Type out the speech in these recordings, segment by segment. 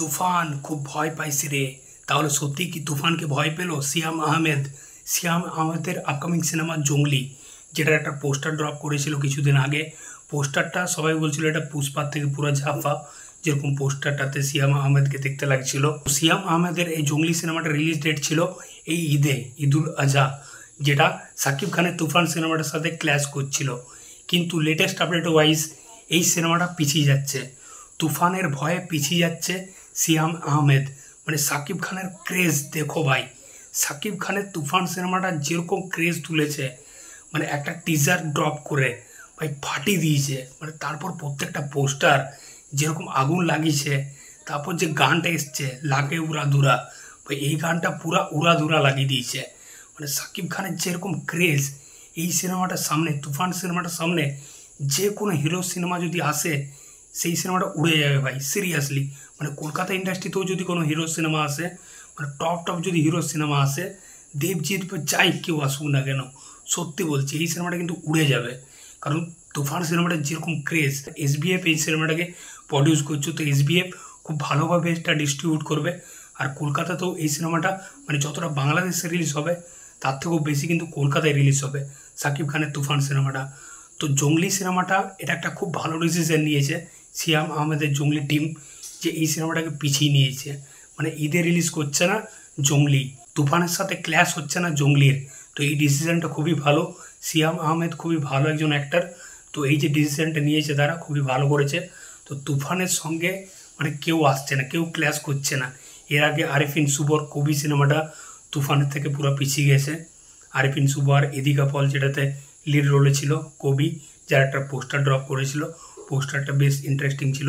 তুফান খুব ভয় পাইছে রে। তাহলে সত্যি কি তুফানকে ভয় পেল সিয়াম আহমেদ? সিয়াম আহমেদের আপকামিং সিনেমা জঙ্গলি, যেটার একটা পোস্টার ড্রপ করেছিল কিছুদিন আগে। পোস্টারটা সবাই বলছিল এটা পুষ্পার থেকে পুরো ঝাফা, যেরকম পোস্টারটাতে সিয়াম আহমেদকে দেখতে লাগছিল। সিয়াম আহমেদের এই জঙ্গলি সিনেমাটা রিলিজ ডেট ছিল এই ঈদুল আজহা, যেটা সাকিব খানের তুফান সিনেমাটার সাথে ক্ল্যাশ করছিল। কিন্তু লেটেস্ট আপডেট ওয়াইজ এই সিনেমাটা পিছিয়ে যাচ্ছে, তুফানের ভয়ে পিছিয়ে যাচ্ছে সিয়াম আহমেদ। মানে সাকিব খানের ক্রেজ দেখো ভাই, সাকিব খানের তুফান সিনেমাটা যেরকম ক্রেজ তুলেছে, মানে একটা টিজার ড্রপ করে ভাই ফাটিয়ে দিয়েছে। মানে তারপর প্রত্যেকটা পোস্টার যেরকম আগুন লাগিয়েছে, তারপর যে গানটা এসছে লাগে উড়াধুরা, ভাই এই গানটা পুরা উড়াধুরা লাগিয়ে দিয়েছে। মানে সাকিব খানের যেরকম ক্রেজ, এই সিনেমাটার সামনে, তুফান সিনেমাটার সামনে যে কোনো হিরো সিনেমা যদি আসে, সেই সিনেমাটা উড়ে যাবে ভাই, সিরিয়াসলি। মানে কলকাতা ইন্ডাস্ট্রিতেও যদি কোনো হিরো সিনেমা আসে, মানে টপ এই হিরো সিনেমা আসে, দেবজিৎ বা যাই কেউ আসুক না কেন, সত্যি বলছি এই সিনেমাটা কিন্তু উড়ে যাবে। কারণ তুফান সিনেমাটার যেরকম ক্রেজ, এসবিএফ এই সিনেমাটাকে প্রডিউস করছে, তো এসবিএফ খুব ভালোভাবে এটা ডিস্ট্রিবিউট করবে। আর কলকাতাতেও এই সিনেমাটা মানে যতটা বাংলাদেশে রিলিজ হবে, তার থেকেও বেশি কিন্তু কলকাতায় রিলিজ হবে সাকিব খানের তুফান সিনেমাটা। তো জঙ্গলি সিনেমাটা এটা একটা খুব ভালো ডিসিশন নিয়েছে সিয়াম আহমেদের জঙ্গলি টিম, যে এই সিনেমাটাকে পিছিয়ে নিয়েছে। মানে ঈদে রিলিজ করছে না জঙ্গলি, তুফানের সাথে ক্ল্যাশ হচ্ছে না জঙ্গলির। তো এই ডিসিশনটা খুবই ভালো, সিয়াম আহমেদ খুবই ভালো একজন অ্যাক্টর। তো এই যে ডিসিশনটা নিয়েছে তারা খুবই ভালো করেছে। তো তুফানের সঙ্গে মানে কেউ আসছে না, কেউ ক্ল্যাশ করছে না। এর আগে আরিফিন শুভর কবি সিনেমাটা তুফানের থেকে পুরো পিছিয়ে গেছে। আরিফিন শুভ আর এদিকা পল যেটাতে লিড রোলে ছিল কবি, যার একটা পোস্টার ড্রপ করেছিল, পোস্টারটা বেশ ইন্টারেস্টিং ছিল,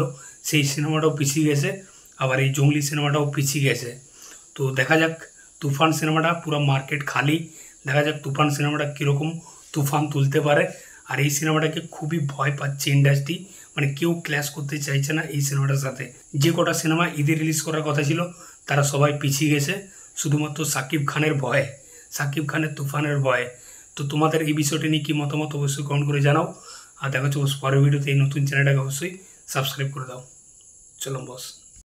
সেই সিনেমাটাও পিছিয়ে গেছে। আবার এই জঙ্গলি সিনেমাটাও পিছিয়ে গেছে। তো দেখা যাক, তুফান সিনেমাটা পুরো মার্কেট খালি, দেখা যাক তুফান সিনেমাটা কীরকম তুফান তুলতে পারে। আর এই সিনেমাটাকে খুবই ভয় পাচ্ছে ইন্ডাস্ট্রি, মানে কেউ ক্ল্যাশ করতে চাইছে না এই সিনেমাটার সাথে। যে কটা সিনেমা ঈদে রিলিজ করার কথা ছিল তারা সবাই পিছিয়ে গেছে, শুধুমাত্র সাকিব খানের ভয়ে, সাকিব খানের তুফানের ভয়ে। তো তোমাদের এই বিষয়টি নিয়ে কী মতামত অবশ্যই কমেন্ট করে জানাও। আর দেখা হচ্ছে পরের ভিডিওতে। এই নতুন চ্যানেলটাকে অবশ্যই সাবস্ক্রাইব করে দাও। চলো বস।